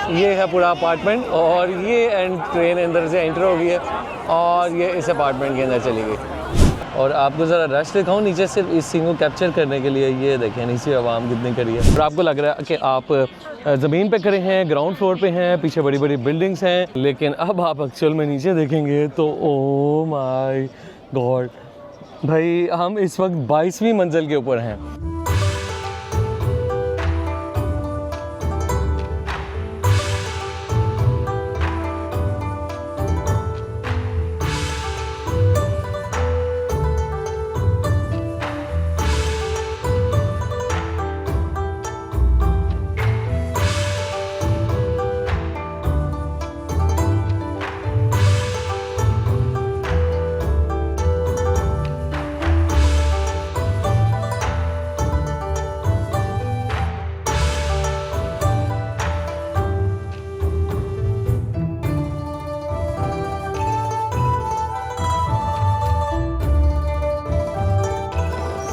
ये है पूरा अपार्टमेंट और ये एंड ट्रेन अंदर से एंटर हो गई है और ये इस अपार्टमेंट के अंदर चली गई। और आपको ज़रा रश दिखाऊँ नीचे सिर्फ इस सीन को कैप्चर करने के लिए। ये देखें नीचे आवाम कितनी खड़ी है और आपको लग रहा है कि आप ज़मीन पे खड़े हैं, ग्राउंड फ्लोर पे हैं, पीछे बड़ी बड़ी बिल्डिंग्स हैं। लेकिन अब आप एक्चुअल में नीचे देखेंगे तो ओ माय गॉड भाई, हम इस वक्त 22वीं मंजिल के ऊपर हैं।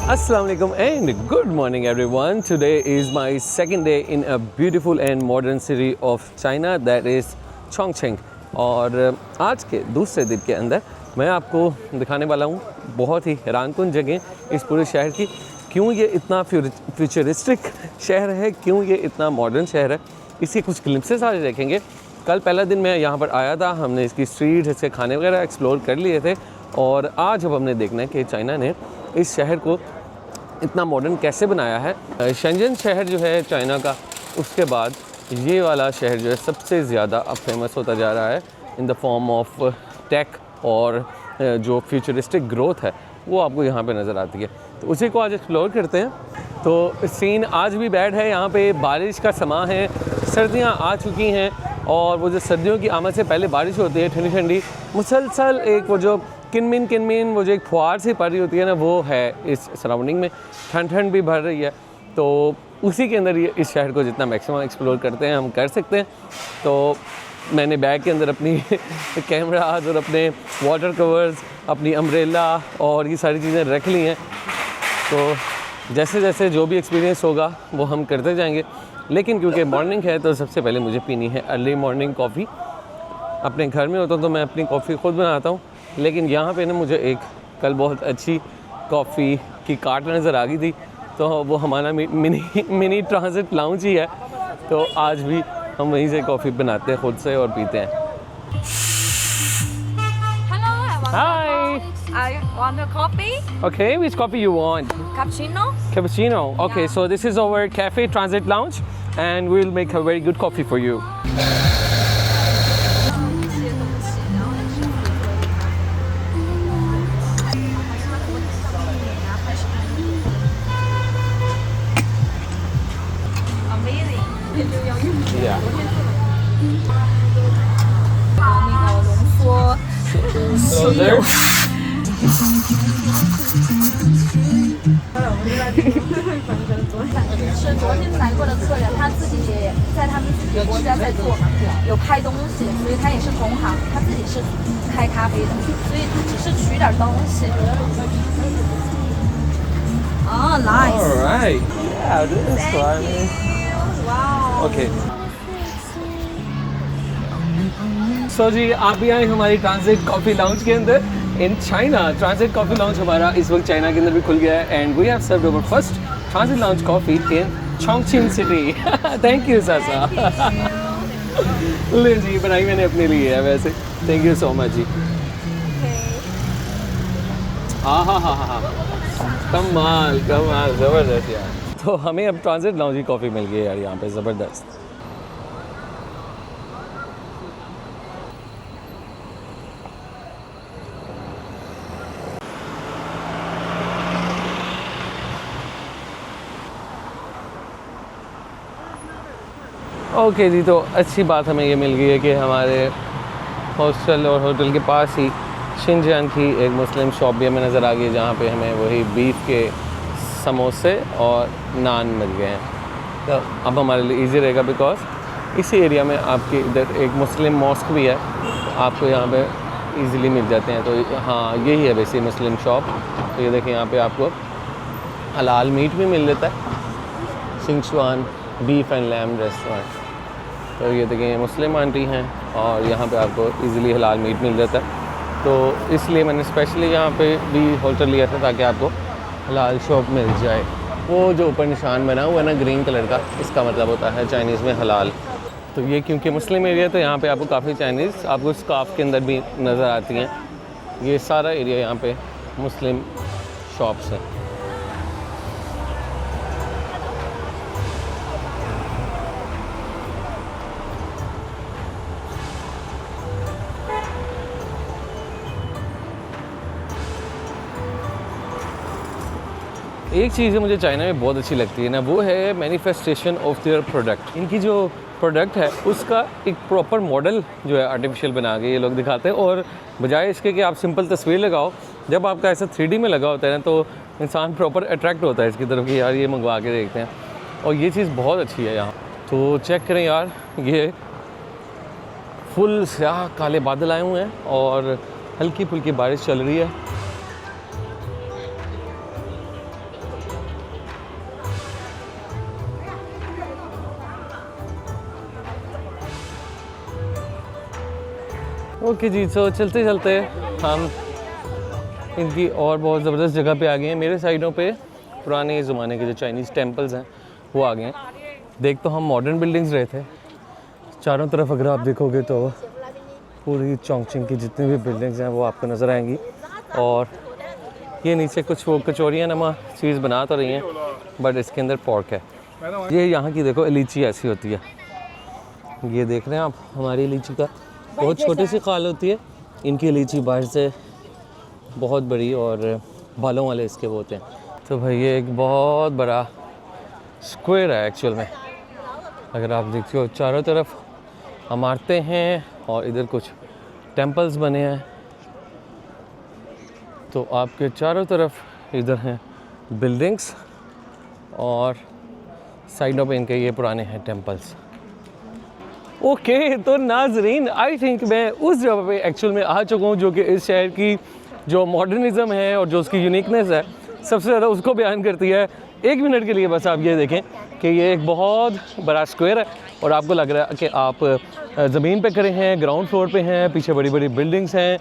Assalamualaikum and good morning everyone. Today is my second day in a beautiful and modern city of China, that is Chongqing. और आज के दूसरे दिन के अंदर मैं आपको दिखाने वाला हूँ बहुत ही हैरानकुन जगह इस पूरे शहर की। क्यों ये इतना फ्यूचरिस्टिक शहर है, क्यों ये इतना मॉडर्न शहर है, इसके कुछ ग्लिम्पसेस आज देखेंगे। कल पहला दिन मैं यहाँ पर आया था, हमने इसकी स्ट्रीट, इसके खाने वगैरह एक्सप्लोर कर लिए थे। और आज अब हमने देखना है कि चाइना ने इस शहर को इतना मॉडर्न कैसे बनाया है। शेंजन शहर जो है चाइना का, उसके बाद ये वाला शहर जो है सबसे ज़्यादा अब फेमस होता जा रहा है in the form of tech, और जो फ्यूचरिस्टिक ग्रोथ है वो आपको यहाँ पे नज़र आती है। तो उसी को आज एक्सप्लोर करते हैं। तो सीन आज भी बैड है, यहाँ पे बारिश का समा है, सर्दियाँ आ चुकी हैं और वो जो सर्दियों की आमद से पहले बारिश होती है ठंडी ठंडी मुसलसल, एक वो जो किनमिन वो जो एक फुहार सी पड़ रही होती है ना, वो है इस सराउंडिंग में। ठंड भी भर रही है, तो उसी के अंदर ये इस शहर को जितना मैक्सिमम एक्सप्लोर करते हैं हम कर सकते हैं। तो मैंने बैग के अंदर अपनी कैमराज और अपने वाटर कवर्स, अपनी अम्ब्रेला और ये सारी चीज़ें रख ली हैं। तो जैसे जैसे जो भी एक्सपीरियंस होगा वो हम करते जाएंगे। लेकिन क्योंकि मॉर्निंग है तो सबसे पहले मुझे पीनी है अर्ली मॉर्निंग कॉफ़ी। अपने घर में होता तो मैं अपनी कॉफ़ी ख़ुद बनाता हूँ, लेकिन यहाँ पे ना मुझे एक कल बहुत अच्छी कॉफ़ी की कार्ट नज़र आ गई थी, तो वो हमारा मिनी ट्रांजिट लाउंज ही है। तो आज भी हम वहीं से कॉफ़ी बनाते हैं खुद से और पीते हैं। Hi. I want a coffee. Okay, which coffee you want? Cappuccino. Cappuccino. Okay, Yeah. so this is our cafe transit lounge, and we'll make a very good coffee for you. Yeah. 那个浓缩 Closer. 是昨天来过的客人，他自己在他们自己国家在做，有开东西，所以他也是同行，他自己是开咖啡的，所以他只是取点东西。哦 ，nice。 All right. Yeah, this is fun. Wow。 Okay. So जी आप भी आए हमारी transit coffee lounge के अंदर in China. Transit coffee lounge हमारा इस वक्त China के अंदर भी खुल गया है, and we have served our first transit lounge coffee in Chongqing city. Thank you सासा। ले जी, बनाई मैंने अपने लिए है वैसे। थैंक यू सो मच जी। हाँ, कमाल ज़बरदस्त यार। तो हमें अब ट्रांजिट लाउंज की कॉफ़ी मिल गई यार यहाँ पे, ज़बरदस्त। ओके जी, तो अच्छी बात हमें ये मिल गई है कि हमारे हॉस्टल और होटल के पास ही शिनजियांग की एक मुस्लिम शॉप भी हमें नज़र आ गई, जहाँ पे हमें वही बीफ के समोसे और नान मिल गए हैं। तो अब हमारे लिए इजी रहेगा, बिकॉज इसी एरिया में आपके इधर एक मुस्लिम मॉस्क भी है, आपको यहाँ पे इजीली मिल जाते हैं। तो हाँ, यही है वैसे मुस्लिम शॉप। तो ये देखिए यहाँ पे आपको हलाल मीट भी मिल जाता है, सिंचुआन बीफ एंड लैम रेस्टोरेंट। तो ये देखिए ये मुस्लिम आंटी हैं और यहाँ पे आपको इजीली हलाल मीट मिल जाता है, तो इसलिए मैंने स्पेशली यहाँ पे भी होटल लिया था ताकि आपको हलाल शॉप मिल जाए। वो जो ऊपर निशान बना हुआ है ना ग्रीन कलर का, इसका मतलब होता है चाइनीज़ में हलाल। तो ये क्योंकि मुस्लिम एरिया तो यहाँ पे आपको काफ़ी चाइनीज़ आपको स्काफ के अंदर भी नज़र आती हैं। ये सारा एरिया यहाँ पे मुस्लिम शॉप्स हैं। एक चीज़ है मुझे चाइना में बहुत अच्छी लगती है ना, वो है मैनिफेस्टेशन ऑफ देयर प्रोडक्ट। इनकी जो प्रोडक्ट है उसका एक प्रॉपर मॉडल जो है आर्टिफिशियल बना के ये लोग दिखाते हैं, और बजाय इसके कि आप सिंपल तस्वीर लगाओ, जब आपका ऐसा 3D में लगा होता है ना तो इंसान प्रॉपर अट्रैक्ट होता है इसकी तरफ कि यार ये मंगवा के देखते हैं, और ये चीज़ बहुत अच्छी है यहाँ। तो चेक करें यार, ये फुल स्याह काले बादल आए हुए हैं और हल्की फुल्की बारिश चल रही है। ओके जी, तो चलते चलते हम इनकी और बहुत ज़बरदस्त जगह पे आ गए हैं। मेरे साइडों पे पुराने ज़माने के जो चाइनीज़ टेम्पल्स हैं वो आ गए हैं। देख तो हम मॉडर्न बिल्डिंग्स रहे थे, चारों तरफ अगर आप देखोगे तो पूरी चोंगचिंग की जितनी भी बिल्डिंग्स हैं वो आपको नज़र आएंगी। और ये नीचे कुछ वो कचौरियाँ नमा चीज़ बना तो रही हैं, बट इसके अंदर पोर्क है। ये यहाँ की देखो लीची ऐसी होती है, ये देख रहे हैं आप, हमारी लीची का बहुत छोटी सी खाल होती है, इनकी लीची बाहर से बहुत बड़ी और बालों वाले इसके वो होते हैं। तो भाई ये एक बहुत बड़ा स्क्वायर है एक्चुअल में, अगर आप देखते हो चारों तरफ इमारतें हैं और इधर कुछ टेम्पल्स बने हैं, तो आपके चारों तरफ इधर हैं बिल्डिंग्स और साइडों पे इनके ये पुराने हैं टेम्पल्स। ओके, तो नाजरीन आई थिंक मैं उस जगह पे एक्चुअल में आ चुका हूँ जो कि इस शहर की जो मॉडर्निज़म है और जो उसकी यूनिकनेस है सबसे ज़्यादा उसको बयान करती है। एक मिनट के लिए बस आप ये देखें कि ये एक बहुत बड़ा स्क्वायर है और आपको लग रहा है कि आप ज़मीन पे खड़े हैं, ग्राउंड फ्लोर पे हैं, पीछे बड़ी बड़ी बिल्डिंग्स हैं,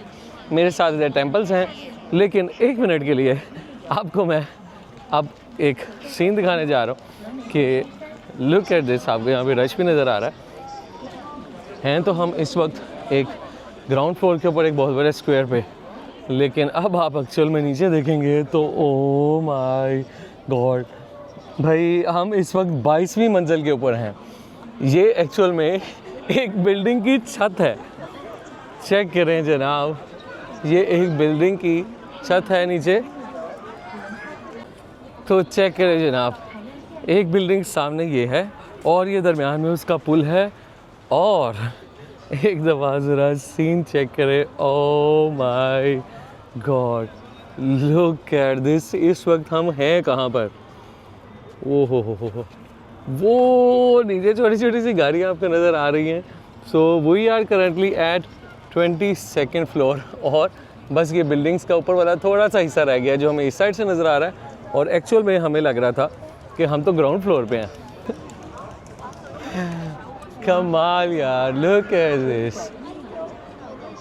मेरे साथ इधर टेम्पल्स हैं। लेकिन एक मिनट के लिए आपको मैं अब एक सीन दिखाने जा रहा हूँ कि लुक एट दिस। आपको यहाँ पे रश भी नज़र आ रहा है तो हम इस वक्त एक ग्राउंड फ्लोर के ऊपर एक बहुत बड़े स्क्वायर पे, लेकिन अब आप एक्चुअल में नीचे देखेंगे तो ओ माय गॉड भाई, हम इस वक्त 22वीं मंजिल के ऊपर हैं। ये एक्चुअल में एक बिल्डिंग की छत है, चेक करें जनाब, ये एक बिल्डिंग की छत है नीचे। तो चेक करें जनाब, एक बिल्डिंग सामने ये है और ये दरमियान में उसका पुल है, और एक दफ़ा ज़रा सीन चेक करें, oh my God look at this. इस वक्त हम हैं कहाँ पर, ओ हो वो नीचे छोटी छोटी सी गाड़ियाँ आपको नज़र आ रही हैं। So we are currently at 22nd floor, और बस ये बिल्डिंग्स का ऊपर वाला थोड़ा सा हिस्सा रह गया जो हमें इस साइड से नज़र आ रहा है, और एक्चुअल में हमें लग रहा था कि हम तो ग्राउंड फ्लोर पे हैं। कमाल यार, लुक एट दिस।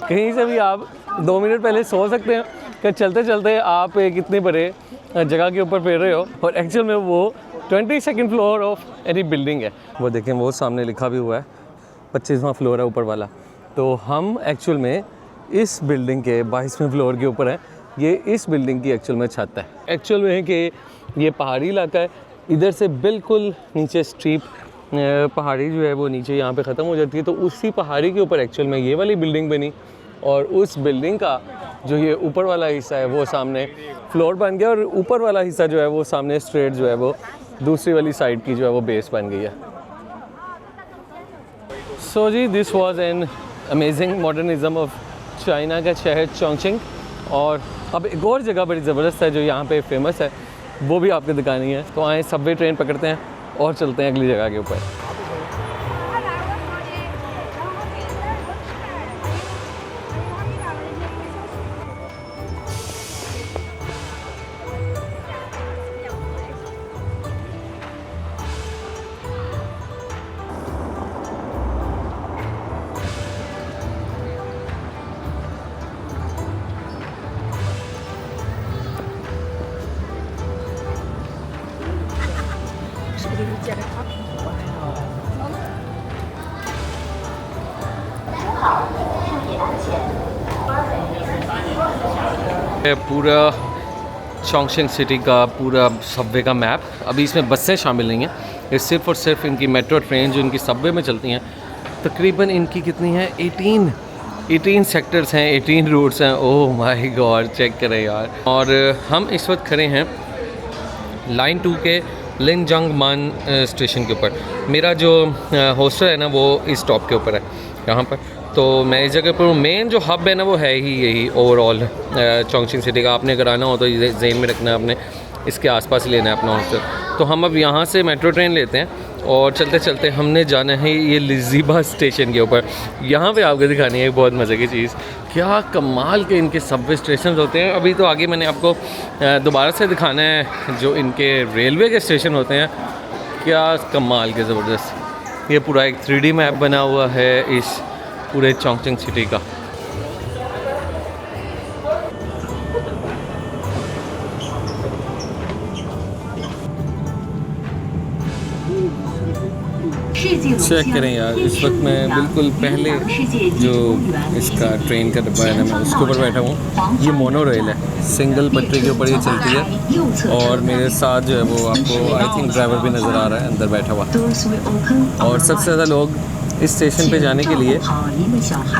कहीं से भी आप 2 मिनट पहले सोच सकते हैं कि चलते चलते आप एक इतने बड़े जगह के ऊपर फिर रहे हो, और एक्चुअल में वो 22nd floor of any building है। वो देखें, वो सामने लिखा भी हुआ है 25वां फ्लोर है ऊपर वाला। तो हम एक्चुअल में इस बिल्डिंग के 22वें फ्लोर के ऊपर हैं। ये इस बिल्डिंग की एक्चुअल में छत है। एक्चुअल में है कि ये पहाड़ी इलाका है, इधर से बिल्कुल नीचे स्ट्रीप पहाड़ी जो है वो नीचे यहाँ पे ख़त्म हो जाती है, तो उसी पहाड़ी के ऊपर एक्चुअल में ये वाली बिल्डिंग बनी, और उस बिल्डिंग का जो ये ऊपर वाला हिस्सा है वो सामने फ्लोर बन गया, और ऊपर वाला हिस्सा जो है वो सामने स्ट्रेट जो है वो दूसरी वाली साइड की जो है वो बेस बन गई है। सो जी, this was an amazing modernism of China का शहर चोंगचिंग। और अब एक और जगह बड़ी ज़बरदस्त है जो यहाँ पे फेमस है, वो भी आपको दिखानी है। तो आए सबवे ट्रेन पकड़ते हैं और चलते हैं अगली जगह के ऊपर। पूरा चोंगशिंग सिटी का पूरा सबवे का मैप। अभी इसमें बसें शामिल नहीं हैं, ये सिर्फ़ और सिर्फ इनकी मेट्रो ट्रेन जो इनकी सबवे में चलती हैं। तकरीबन इनकी कितनी है, 18 सेक्टर्स हैं, 18 रूट्स हैं। ओह माय गॉड, चेक करें यार। और हम इस वक्त खड़े हैं लाइन 2 के लिंगजंगमान स्टेशन के ऊपर। मेरा जो हॉस्टल है ना वो इस स्टॉप के ऊपर है यहाँ पर। तो मैं इस जगह पर, मेन जो हब है ना वो है ही यही ओवरऑल चोंगशिंग सिटी का। आपने अगर आना हो तो ज़हन में रखना है, आपने इसके आसपास लेना है अपना हॉस्टल। तो हम अब यहाँ से मेट्रो ट्रेन लेते हैं और चलते चलते हमने जाना है ये लिज़िबा स्टेशन के ऊपर। यहाँ पे आपको दिखानी है एक बहुत मज़े की चीज़, क्या कमाल के इनके सबवे स्टेशन होते हैं। अभी तो आगे मैंने आपको दोबारा से दिखाना है जो इनके रेलवे के स्टेशन होते हैं, क्या कमाल के ज़बरदस्त। ये पूरा एक 3D मैप बना हुआ है इस पूरे चोंगशिंग सिटी का। चेक करें यार, इस वक्त मैं बिल्कुल पहले जो इसका ट्रेन का डब्बा है ना मैं उसके ऊपर बैठा हूँ। ये मोनो रेल है, सिंगल पटरी के ऊपर ये चलती है और मेरे साथ जो है वो आपको आई थिंक ड्राइवर भी नज़र आ रहा है अंदर बैठा हुआ। और सबसे ज़्यादा लोग इस स्टेशन पे जाने के लिए,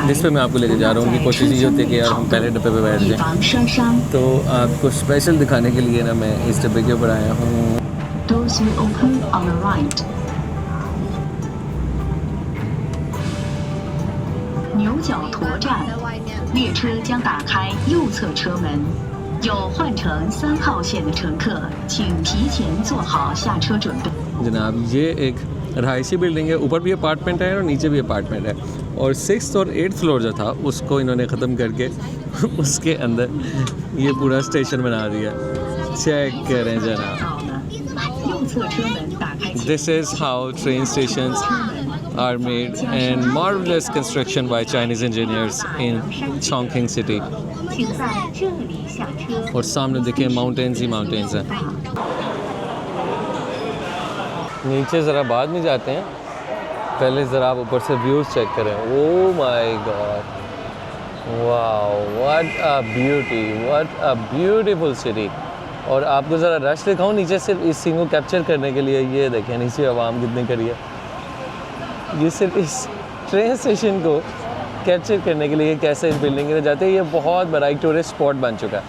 जिस पे मैं आपको लेके जा रहा हूँ, उनकी कोशिश ये होती है कि यार हम पहले डब्बे पे बैठ जाएं। तो आपको स्पेशल दिखाने के लिए ना मैं इस डब्बे के ऊपर आया हूँ। जनाब ये एक रहायशी बिल्डिंग है, ऊपर भी अपार्टमेंट है और नीचे भी अपार्टमेंट है। और 6th और 8th फ्लोर जो था उसको इन्होंने ख़त्म करके उसके अंदर ये पूरा स्टेशन बना दिया। चेक करें जनाब, this is how train stations are made and marvelous construction by Chinese engineers in Chongqing city। और सामने देखिए माउंटेन्स ही माउंटेन्स हैं। नीचे ज़रा बाद में जाते हैं, पहले ज़रा आप ऊपर से व्यूज़ चेक करें। Oh my God, wow, what a beauty, what a beautiful city. और आपको ज़रा रश दिखाऊं नीचे सिर्फ इस सीन को कैप्चर करने के लिए। ये देखें नीचे आवाम कितनी खड़ी है, ये सिर्फ इस ट्रेन स्टेशन को कैप्चर करने के लिए कैसे इस बिल्डिंग में जाते हैं। ये बहुत बड़ा एक टूरिस्ट स्पॉट बन चुका है।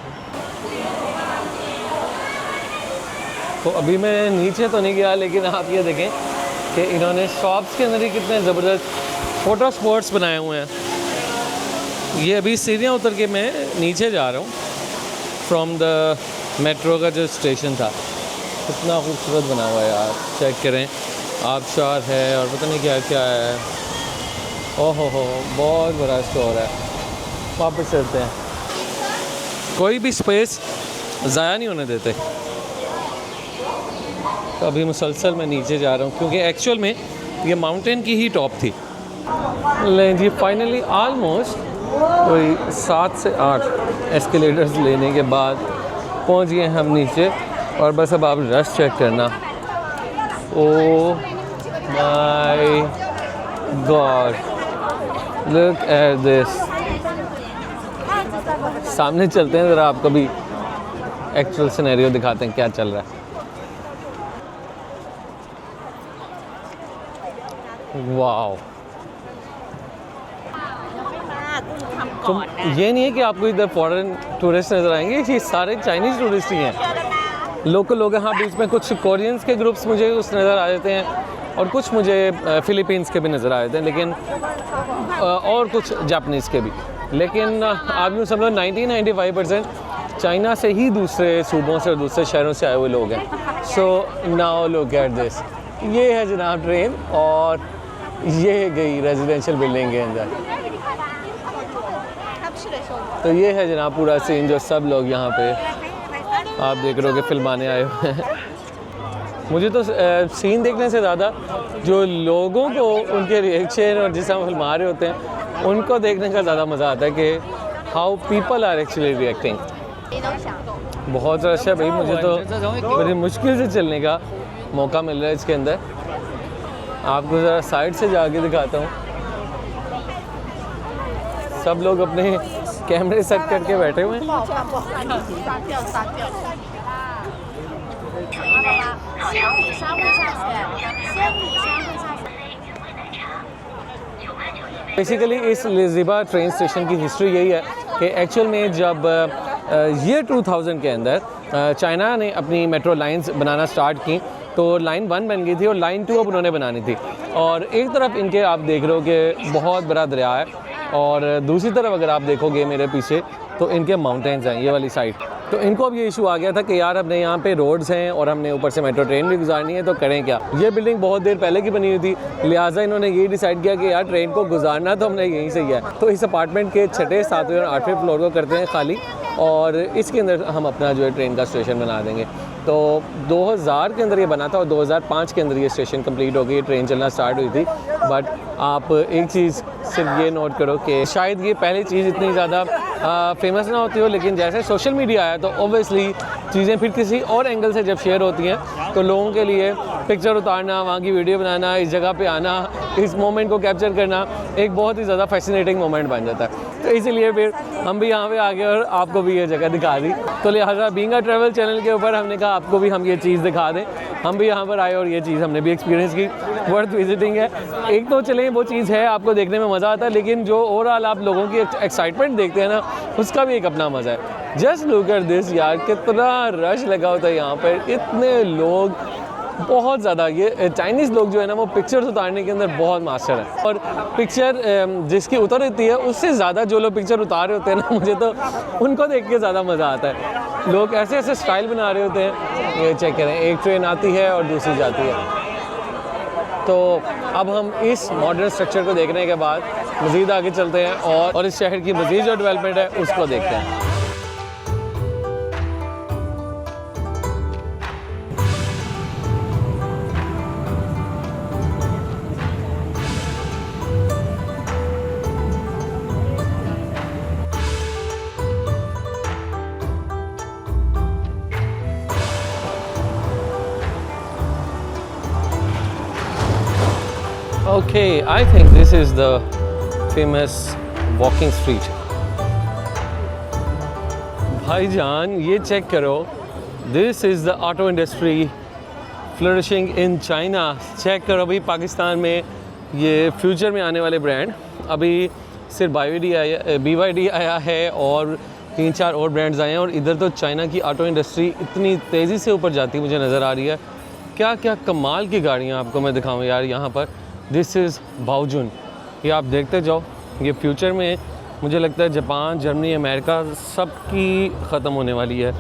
तो अभी मैं नीचे तो नहीं गया, लेकिन आप ये देखें कि इन्होंने शॉप्स के अंदर ही कितने ज़बरदस्त फ़ोटो स्पॉट्स बनाए हुए हैं। ये अभी सीढ़ियाँ उतर के मैं नीचे जा रहा हूँ फ्रॉम द मेट्रो का जो स्टेशन था। कितना खूबसूरत बना हुआ है यार, चेक करें। आबशार है और पता नहीं क्या क्या है। ओहो हो, बहुत बड़ा स्टोर है। वापस चलते हैं, कोई भी स्पेस ज़ाया नहीं होने देते। तो अभी मुसलसल मैं नीचे जा रहा हूँ क्योंकि एक्चुअल में ये माउंटेन की ही टॉप थी। लेकिन जी फाइनली ऑलमोस्ट कोई 7 से 8 एस्केलेटर्स लेने के बाद पहुँच गए हम नीचे। और बस अब आप रश चेक करना। Oh my God, look at this. सामने चलते हैं ज़रा, आपको भी एक्चुअल सिनेरियो दिखाते हैं क्या चल रहा है। वाओ, तो ये नहीं है कि आपको इधर फॉरेन टूरिस्ट नज़र आएंगे, ये सारे चाइनीज़ टूरिस्ट ही हैं। लोकल लोग हैं, हाँ बीच में कुछ कोरियंस के ग्रुप्स मुझे उस नज़र आ जाते हैं और कुछ मुझे फ़िलीपींस के भी नज़र आ जाते हैं, लेकिन और कुछ जापानीज़ के भी। लेकिन आप यूँ समझो 90-95% चाइना से ही दूसरे सूबों से और दूसरे शहरों से आए हुए लोग हैं। So now look at this, ये है जनाब ट्रेन और ये गई रेजिडेंशियल बिल्डिंग के अंदर। तो ये है जनाब पूरा सीन जो सब लोग यहाँ पे आप देख रहे हो कि फिल्माने आए हुए हैं। मुझे तो सीन देखने से ज़्यादा जो लोगों को उनके रिएक्शन और जिस हम फिल्मा रहे होते हैं उनको देखने का ज़्यादा मज़ा आता है कि how people are actually reacting. बहुत रश है भाई, मुझे तो बड़ी मुश्किल से चलने का मौका मिल रहा है इसके अंदर। आपको ज़रा साइड से जाके दिखाता हूँ। सब लोग अपने कैमरे सेट करके बैठे हुए हैं। बेसिकली इस लिजिबा ट्रेन स्टेशन की हिस्ट्री यही है कि एक्चुअल में जब ईयर 2000 के अंदर चाइना ने अपनी मेट्रो लाइंस बनाना स्टार्ट की तो लाइन 1 बन गई थी और लाइन 2 अब उन्होंने बनानी थी। और एक तरफ इनके आप देख रहे हो कि बहुत बड़ा दरिया है और दूसरी तरफ अगर आप देखोगे मेरे पीछे तो इनके माउंटेन्स हैं ये वाली साइड। तो इनको अब ये इशू आ गया था कि यार अपने यहाँ पे रोड्स हैं और हमने ऊपर से मेट्रो ट्रेन भी गुजारनी है तो करें क्या। ये बिल्डिंग बहुत देर पहले की बनी हुई थी, लिहाजा इन्होंने ये डिसाइड किया कि यार ट्रेन को गुजारना तो हमने यहीं से ही है। तो इस अपार्टमेंट के 6, 7 और 8वें फ्लोर को करते हैं खाली और इसके अंदर हम अपना जो है ट्रेन का स्टेशन बना देंगे। तो 2000 के अंदर ये बना था और 2005 के अंदर ये स्टेशन कंप्लीट हो गई, ट्रेन चलना स्टार्ट हुई थी। बट आप एक चीज़ सिर्फ ये नोट करो कि शायद ये पहली चीज़ इतनी ज़्यादा फेमस ना होती हो, लेकिन जैसे सोशल मीडिया आया तो ओब्वियसली चीज़ें फिर किसी और एंगल से जब शेयर होती हैं तो लोगों के लिए पिक्चर उतारना, वहाँ की वीडियो बनाना, इस जगह पे आना, इस मोमेंट को कैप्चर करना एक बहुत ही ज़्यादा फैसिनेटिंग मोमेंट बन जाता है। तो इसीलिए फिर हम भी यहाँ पे आ गए और आपको भी ये जगह दिखा दी। तो लिहाजा बीइंग अ ट्रैवल चैनल के ऊपर हमने कहा आपको भी हम ये चीज़ दिखा दें। हम भी यहाँ पर आए और ये चीज़ हमने भी एक्सपीरियंस की, वर्थ विजिटिंग है। एक तो चलें वो चीज़ है आपको देखने में मज़ा आता है, लेकिन जो ओवरऑल आप लोगों की एक्साइटमेंट देखते हैं ना उसका भी एक अपना मज़ा है। जस्ट लुक एट दिस यार, कितना रश लगा होता है यहाँ पर, इतने लोग, बहुत ज़्यादा। ये चाइनीज़ लोग जो है ना वो पिक्चर्स उतारने के अंदर बहुत मास्टर है और पिक्चर जिसकी उतर होती है उससे ज़्यादा जो लोग पिक्चर उतार रहे होते हैं ना, मुझे तो उनको देख के ज़्यादा मज़ा आता है। लोग ऐसे ऐसे स्टाइल बना रहे होते हैं। ये चेक करें, एक ट्रेन आती है और दूसरी जाती है। तो अब हम इस मॉडर्न स्ट्रक्चर को देखने के बाद मज़ीद आगे चलते हैं और इस शहर की मज़ीद जो डेवलपमेंट है उसको देखते हैं। Okay, I think this is the famous walking street. भाईजान ये चेक करो, this is the auto industry flourishing in China. Check करो भाई, पाकिस्तान में ये फ्यूचर में आने वाले ब्रांड, अभी सिर्फ BYD आया है और 3-4 और ब्रांड्स आए हैं और इधर तो चाइना की ऑटो इंडस्ट्री इतनी तेज़ी से ऊपर जाती मुझे नज़र आ रही है। क्या क्या कमाल की गाड़ियाँ आपको मैं दिखाऊँ यार यहाँ पर। दिस इज़ बाओजुन, ये आप देखते जाओ। ये फ्यूचर में मुझे लगता है जापान, जर्मनी, अमेरिका सब की ख़त्म होने वाली है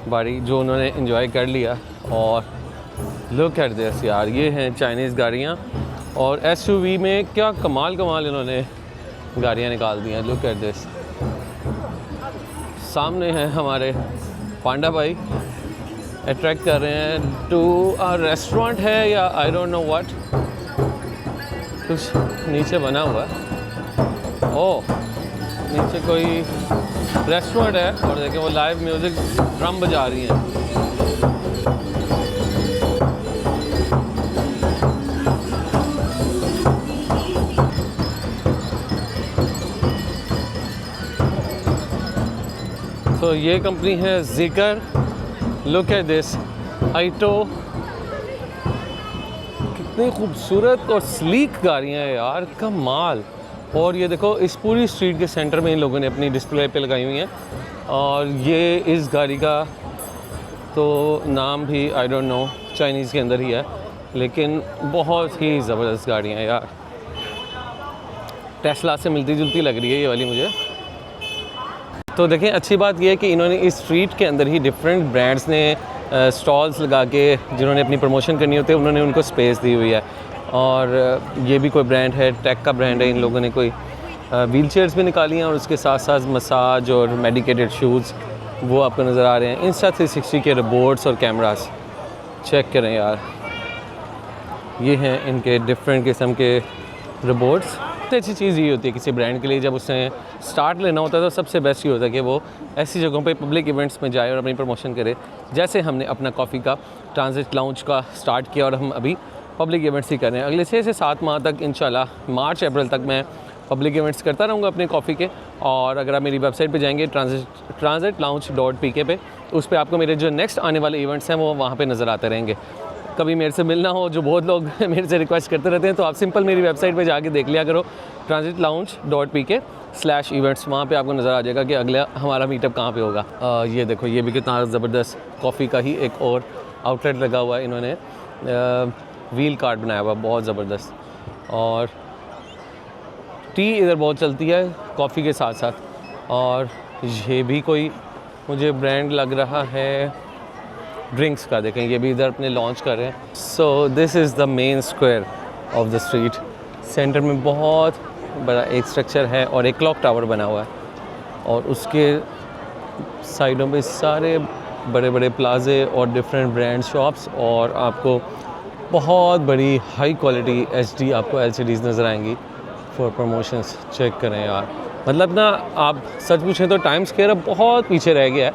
बारी, जो उन्होंने एंजॉय कर लिया। और लुक एट दिस यार, ये हैं चाइनीज़ गाड़ियाँ और SUV में क्या कमाल इन्होंने गाड़ियाँ निकाल दी हैं। लुक एट दिस, सामने हैं हमारे पांडा भाई, अट्रैक्ट कर रहे हैं टू अ रेस्टोरेंट है या आई डोंट नो व्हाट, कुछ नीचे बना हुआ है। ओह, नीचे कोई रेस्टोरेंट है और देखिए वो लाइव म्यूज़िक ड्रम बजा रही हैं। तो ये कंपनी है ज़िकर। लुक एट दिस आइटो, कितनी खूबसूरत और स्लीक गाड़ियाँ हैं यार, कमाल। और ये देखो इस पूरी स्ट्रीट के सेंटर में इन लोगों ने अपनी डिस्प्ले पे लगाई हुई हैं और ये इस गाड़ी का तो नाम भी आई डोंट नो, चाइनीज़ के अंदर ही है, लेकिन बहुत ही ज़बरदस्त गाड़ियाँ हैं यार। टेस्ला से मिलती जुलती लग रही है ये वाली मुझे। तो देखें, अच्छी बात यह है कि इन्होंने इस स्ट्रीट के अंदर ही डिफरेंट ब्रांड्स ने स्टॉल्स लगा के जिन्होंने अपनी प्रमोशन करनी होती है उन्होंने उनको स्पेस दी हुई है। और ये भी कोई ब्रांड है, टेक का ब्रांड है। इन लोगों ने कोई व्हील चेयर्स भी निकाली हैं और उसके साथ साथ मसाज और मेडिकेटेड शूज़ वो आपको नज़र आ रहे हैं। Insta360 के रोबोट्स और कैमरास चेक करें यार, ये हैं इनके डिफरेंट किस्म के रोबोट्स। सबसे अच्छी चीज़ ये होती है किसी ब्रांड के लिए, जब उसने स्टार्ट लेना होता है तो सबसे बेस्ट ये होता है कि वो ऐसी जगहों पे पब्लिक इवेंट्स में जाए और अपनी प्रमोशन करे। जैसे हमने अपना कॉफ़ी का ट्रांजिट लाउंज का स्टार्ट किया और हम अभी पब्लिक इवेंट्स ही कर रहे हैं। अगले 6 से 7 माह तक इंशाल्लाह, मार्च अप्रैल तक मैं पब्लिक इवेंट्स करता रहूँगा अपने कॉफ़ी के। और अगर आप मेरी वेबसाइट पे जाएंगे transitlounge.pk पे, उस पर आपको मेरे जो नेक्स्ट आने वाले इवेंट्स हैं वो वहाँ पे नज़र आते रहेंगे। कभी मेरे से मिलना हो, जो बहुत लोग मेरे से रिक्वेस्ट करते रहते हैं, तो आप सिंपल मेरी वेबसाइट पे जाके देख लिया करो transitlounge.pk/events। वहाँ पे आपको नज़र आ जाएगा कि अगला हमारा मीटअप कहाँ पे होगा। ये देखो, ये भी कितना ज़बरदस्त कॉफ़ी का ही एक और आउटलेट लगा हुआ है इन्होंने, व्हील कार्ट बनाया हुआ, बहुत ज़बरदस्त। और टी इधर बहुत चलती है कॉफ़ी के साथ साथ। और ये भी कोई मुझे ब्रांड लग रहा है ड्रिंक्स का, देखें ये भी इधर अपने लॉन्च कर रहे हैं। So this is the main square of the street. Centre में बहुत बड़ा एक स्ट्रक्चर है और एक क्लॉक टावर बना हुआ है, और उसके साइडों पे सारे बड़े बड़े प्लाजे और डिफरेंट ब्रांड शॉप्स, और आपको बहुत बड़ी हाई क्वालिटी HD आपको LCDs नज़र आएंगी फॉर प्रमोशंस। चेक करें यार, मतलब ना आप सच पूछें तो टाइम स्क्वायर अब बहुत पीछे रह गया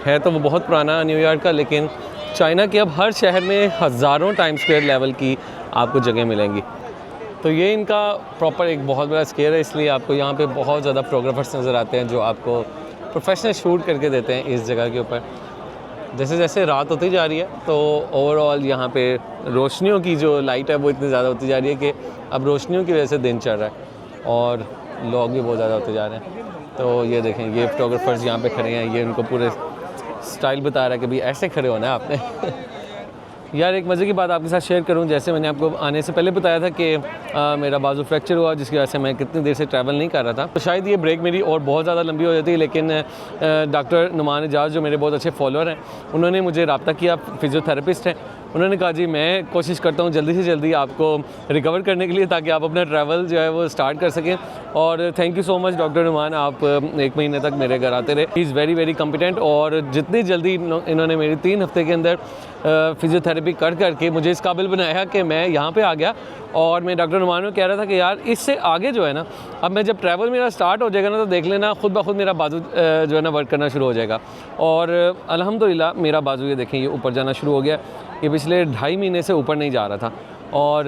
है तो वो बहुत पुराना न्यूयॉर्क का, लेकिन चाइना के अब हर शहर में हज़ारों टाइम स्क्वायर लेवल की आपको जगह मिलेंगी। तो ये इनका प्रॉपर एक बहुत बड़ा स्क्वायर है, इसलिए आपको यहाँ पे बहुत ज़्यादा फोटोग्राफर्स नज़र आते हैं जो आपको प्रोफेशनल शूट करके देते हैं इस जगह के ऊपर। जैसे जैसे रात होती जा रही है तो ओवरऑल यहाँ पे रोशनियों की जो लाइट है वो इतनी ज़्यादा होती जा रही है कि अब रोशनियों की वजह से दिन चढ़ रहा है और लोग भी बहुत ज़्यादा होते जा रहे हैं। तो ये देखें, ये फोटोग्राफर्स यहाँ पे खड़े हैं, ये उनको पूरे स्टाइल बता रहा है कि भाई ऐसे खड़े होना है आपने। यार एक मज़े की बात आपके साथ शेयर करूं, जैसे मैंने आपको आने से पहले बताया था कि मेरा बाजू फ्रैक्चर हुआ, जिसकी वजह से मैं कितनी देर से ट्रैवल नहीं कर रहा था। तो शायद ये ब्रेक मेरी और बहुत ज़्यादा लंबी हो जाती है, लेकिन डॉक्टर नुमान एजाज जो मेरे बहुत अच्छे फॉलोअर हैं, उन्होंने मुझे रब्ता किया, फिजियोथेरेपिस्ट हैं। उन्होंने कहा जी मैं कोशिश करता हूँ जल्दी से जल्दी आपको रिकवर करने के लिए, ताकि आप अपना ट्रैवल जो है वो स्टार्ट कर सकें। और thank you so much doctor Numan, आप 1 महीने तक मेरे घर आते रहे। He is very very competent, और जितनी जल्दी इन्होंने मेरी 3 हफ्ते के अंदर फिजियोथेरेपी करके मुझे इस काबिल बनाया कि मैं यहाँ पे आ गया। और मैं डॉक्टर नुमान को कह रहा था कि यार इससे आगे जो है ना, अब मैं जब ट्रैवल मेरा स्टार्ट हो जाएगा ना, तो देख लेना खुद ब खुद मेरा बाजू जो है ना वर्क करना शुरू हो जाएगा। और अल्हम्दुलिल्लाह मेरा बाजू ये देखें, ये ऊपर जाना शुरू हो गया। ये पिछले 2.5 महीने से ऊपर नहीं जा रहा था, और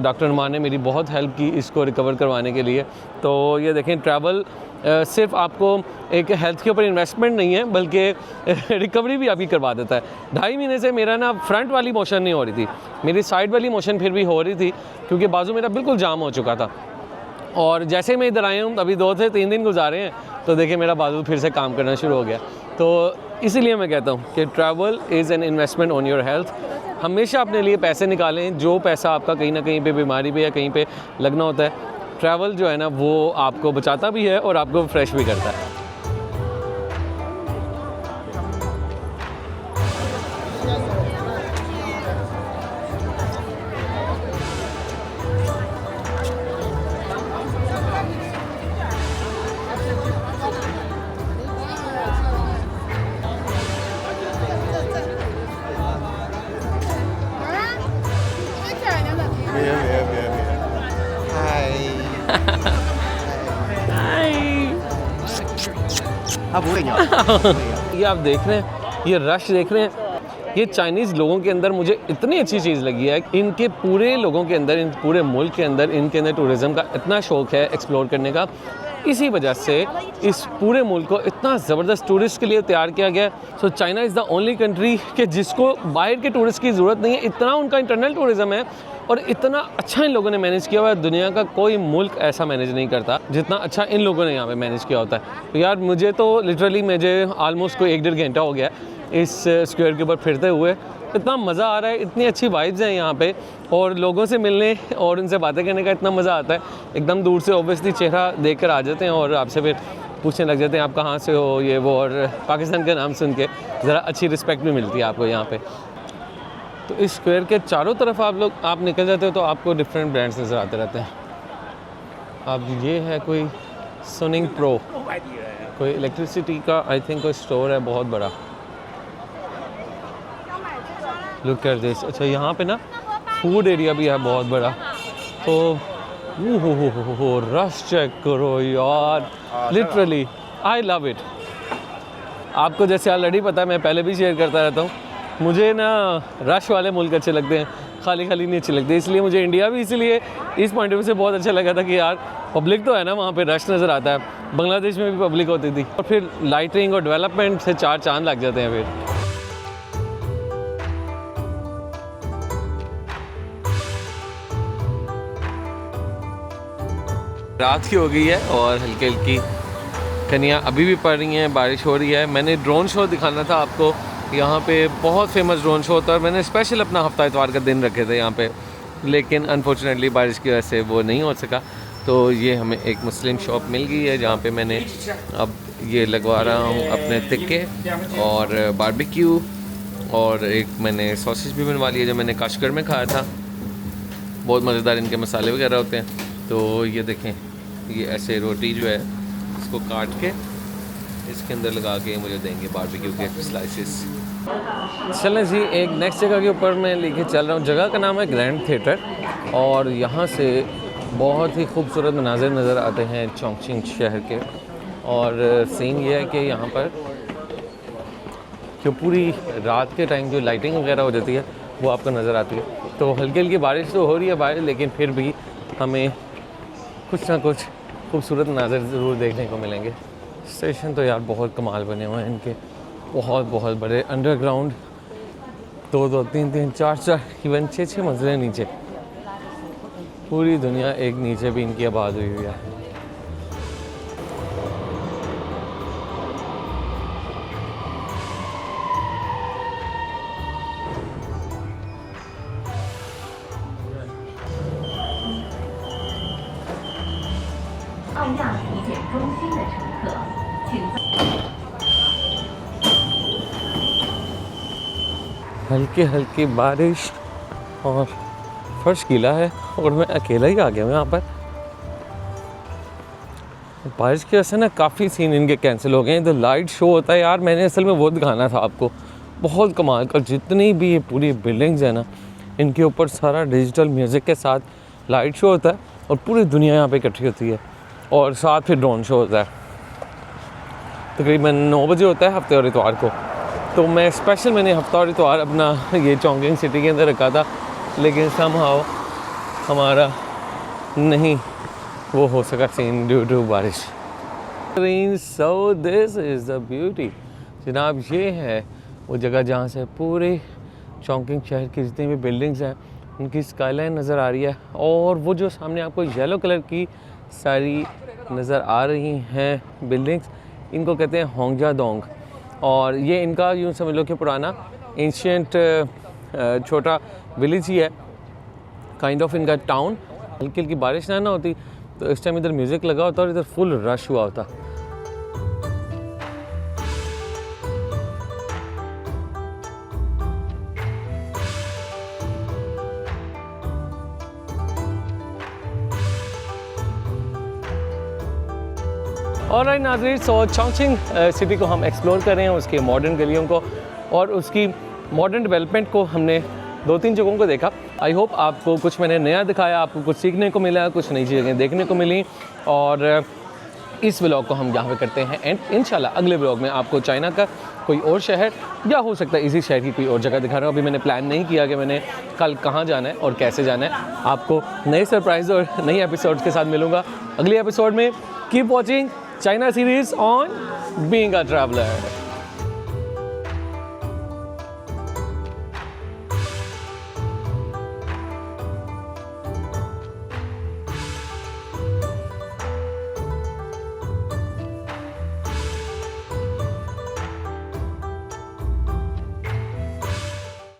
डॉक्टर नुमान ने मेरी बहुत हेल्प की इसको रिकवर करवाने के लिए। तो ये देखें, ट्रैवल सिर्फ आपको एक हेल्थ के ऊपर इन्वेस्टमेंट नहीं है, बल्कि रिकवरी भी आपकी करवा देता है। 2.5 महीने से मेरा ना फ्रंट वाली मोशन नहीं हो रही थी, मेरी साइड वाली मोशन फिर भी हो रही थी, क्योंकि बाजू मेरा बिल्कुल जाम हो चुका था। और जैसे मैं इधर आया हूँ, अभी 2 से 3 दिन गुजारे हैं, तो देखिए मेरा बाजू फिर से काम करना शुरू हो गया। तो इसीलिए मैं कहता हूँ कि travel is an investment on your health. हमेशा अपने लिए पैसे निकालें, जो पैसा आपका कहीं ना कहीं पे बीमारी पे या कहीं पे लगना होता है, ट्रैवल जो है ना वो आपको बचाता भी है और आपको फ्रेश भी करता है। ये आप देख रहे हैं, ये रश देख रहे हैं, ये चाइनीज़ लोगों के अंदर मुझे इतनी अच्छी चीज़ लगी है। इनके पूरे लोगों के अंदर, इन पूरे मुल्क के अंदर, इनके अंदर टूरिज़्म का इतना शौक़ है एक्सप्लोर करने का। इसी वजह से इस पूरे मुल्क को इतना ज़बरदस्त टूरिस्ट के लिए तैयार किया गया है। So China is the only country कि जिसको बाहर के टूरिस्ट की ज़रूरत नहीं है, इतना उनका इंटरनल टूरिज़्म है और इतना अच्छा इन लोगों ने मैनेज किया हुआ है। दुनिया का कोई मुल्क ऐसा मैनेज नहीं करता जितना अच्छा इन लोगों ने यहाँ पे मैनेज किया होता है। तो यार मुझे तो लिटरली मुझे ऑलमोस्ट कोई 1-1.5 घंटा हो गया इस स्क्वायर के ऊपर फिरते हुए। इतना मज़ा आ रहा है, इतनी अच्छी वाइब्स हैं यहाँ पे, और लोगों से मिलने और उनसे बातें करने का इतना मज़ा आता है। एकदम दूर से ऑब्वियसली चेहरा देख कर आ जाते हैं और आपसे फिर पूछने लग जाते हैं आप कहाँ से हो, ये वो, और पाकिस्तान का नाम सुन के ज़रा अच्छी रिस्पेक्ट भी मिलती है आपको यहाँ पे। तो इस स्क्वायर के चारों तरफ आप निकल जाते हो तो आपको डिफरेंट ब्रांड्स नज़र आते रहते हैं। अब ये है कोई सुनिंग प्रो, कोई इलेक्ट्रिसिटी का आई थिंक कोई स्टोर है बहुत बड़ा। लुक कर दिस। अच्छा यहाँ पे ना फूड एरिया भी है बहुत बड़ा। तो हो रश चेक करो यार, लिटरली आई लव इट। आपको जैसे ऑलरेडी पता है, मैं पहले भी शेयर करता रहता हूँ, मुझे ना रश वाले मुल्क अच्छे लगते हैं, खाली खाली नहीं अच्छी लगती। इसलिए मुझे इंडिया भी इसीलिए इस पॉइंट ऑफ व्यू से बहुत अच्छा लगा था कि यार पब्लिक तो है ना वहाँ पे, रश नज़र आता है। बांग्लादेश में भी पब्लिक होती थी और फिर लाइटिंग और डेवलपमेंट से चार चांद लग जाते हैं। फिर रात की हो गई है और हल्की हल्की कनियाँ अभी भी पड़ रही हैं, बारिश हो रही है। मैंने ड्रोन शो दिखाना था आपको, यहाँ पे बहुत फेमस ड्रोन शो होता है और मैंने स्पेशल अपना हफ्ता इतवार का दिन रखे थे यहाँ पे, लेकिन अनफॉर्चुनेटली बारिश की वजह से वो नहीं हो सका। तो ये हमें एक मुस्लिम शॉप मिल गई है जहाँ पे मैंने अब ये लगवा रहा हूँ अपने तिक्के और बारबेक्यू, और एक मैंने सॉसेज भी बनवा लिया जो मैंने काशगर में खाया था। बहुत मज़ेदार इनके मसाले वगैरह होते हैं। तो ये देखें, ये ऐसे रोटी जो है इसको काट के इसके अंदर लगा के मुझे देंगे बारबेक्यू के स्लाइसेस। चलें जी, एक नेक्स्ट जगह के ऊपर मैं लेके चल रहा हूँ। जगह का नाम है ग्रैंड थिएटर और यहाँ से बहुत ही खूबसूरत मनाज़र नज़र आते हैं चोंगचिंग शहर के। और सीन ये है कि यहाँ पर जो पूरी रात के टाइम जो लाइटिंग वगैरह हो जाती है वो आपको नज़र आती है। तो हल्की हल्की बारिश तो हो रही है बाहर, लेकिन फिर भी हमें कुछ ना कुछ खूबसूरत मनाज़र ज़रूर देखने को मिलेंगे। स्टेशन तो यार बहुत कमाल बने हुए हैं इनके, बहुत बहुत बड़े, अंडरग्राउंड 2-2, 3-3, 4-4, इवन 6-6 मंजिलें नीचे। पूरी दुनिया एक नीचे भी इनकी आबाद हुई हुई है। हल्की हल्की बारिश और फर्श गीला है और मैं अकेला ही आ गया हूँ यहाँ पर। बारिश की वजह से ना काफ़ी सीन इनके कैंसिल हो गए हैं। तो लाइट शो होता है यार, मैंने असल में वो दिखाना था आपको, बहुत कमाल का। जितनी भी ये पूरी बिल्डिंग्स है ना, इनके ऊपर सारा डिजिटल म्यूज़िक के साथ लाइट शो होता है और पूरी दुनिया यहाँ पे इकट्ठी होती है। और साथ फिर ड्रोन शो होता है, तकरीबन 9 बजे होता है हफ्ते और इतवार को। तो मैं स्पेशल मैंने हफ्ता और इतवार अपना ये चोंगचिंग सिटी के अंदर रखा था, लेकिन समहाउ हमारा नहीं वो हो सका सीन ड्यू टू बारिश। So this is the beauty जनाब, ये है वो जगह जहाँ से पूरे चोंगचिंग शहर की जितनी भी बिल्डिंग्स हैं उनकी स्काईलाइन नज़र आ रही है। और वो जो सामने आपको येलो कलर की सारी नज़र आ रही हैं बिल्डिंग्स, इनको कहते हैं होंगजाडोंग। और ये इनका यूँ समझ लो कि पुराना एंशियंट छोटा विलेज ही है, काइंड ऑफ इनका टाउन। हल्की हल्की बारिश ना होती तो इस टाइम इधर म्यूज़िक लगा होता और इधर फुल रश हुआ होता। और नाज़रीन, सो चोंगचिंग सिटी को हम एक्सप्लोर कर रहे हैं, उसके मॉडर्न गलियों को और उसकी मॉडर्न डेवलपमेंट को हमने 2-3 जगहों को देखा। आई होप आपको कुछ मैंने नया दिखाया, आपको कुछ सीखने को मिला, कुछ नई चीज़ें देखने को मिली। और इस व्लॉग को हम यहाँ पे करते हैं एंड इंशाल्लाह अगले व्लॉग में आपको चाइना का कोई और शहर या हो सकता है इसी शहर की कोई और जगह दिखा रहा हूँ। अभी मैंने प्लान नहीं किया कि मैंने कल कहाँ जाना है और कैसे जाना है। आपको नए सरप्राइज़ और नई एपिसोड्स के साथ मिलूँगा अगले एपिसोड में। Keep watching China series on Being a Traveler.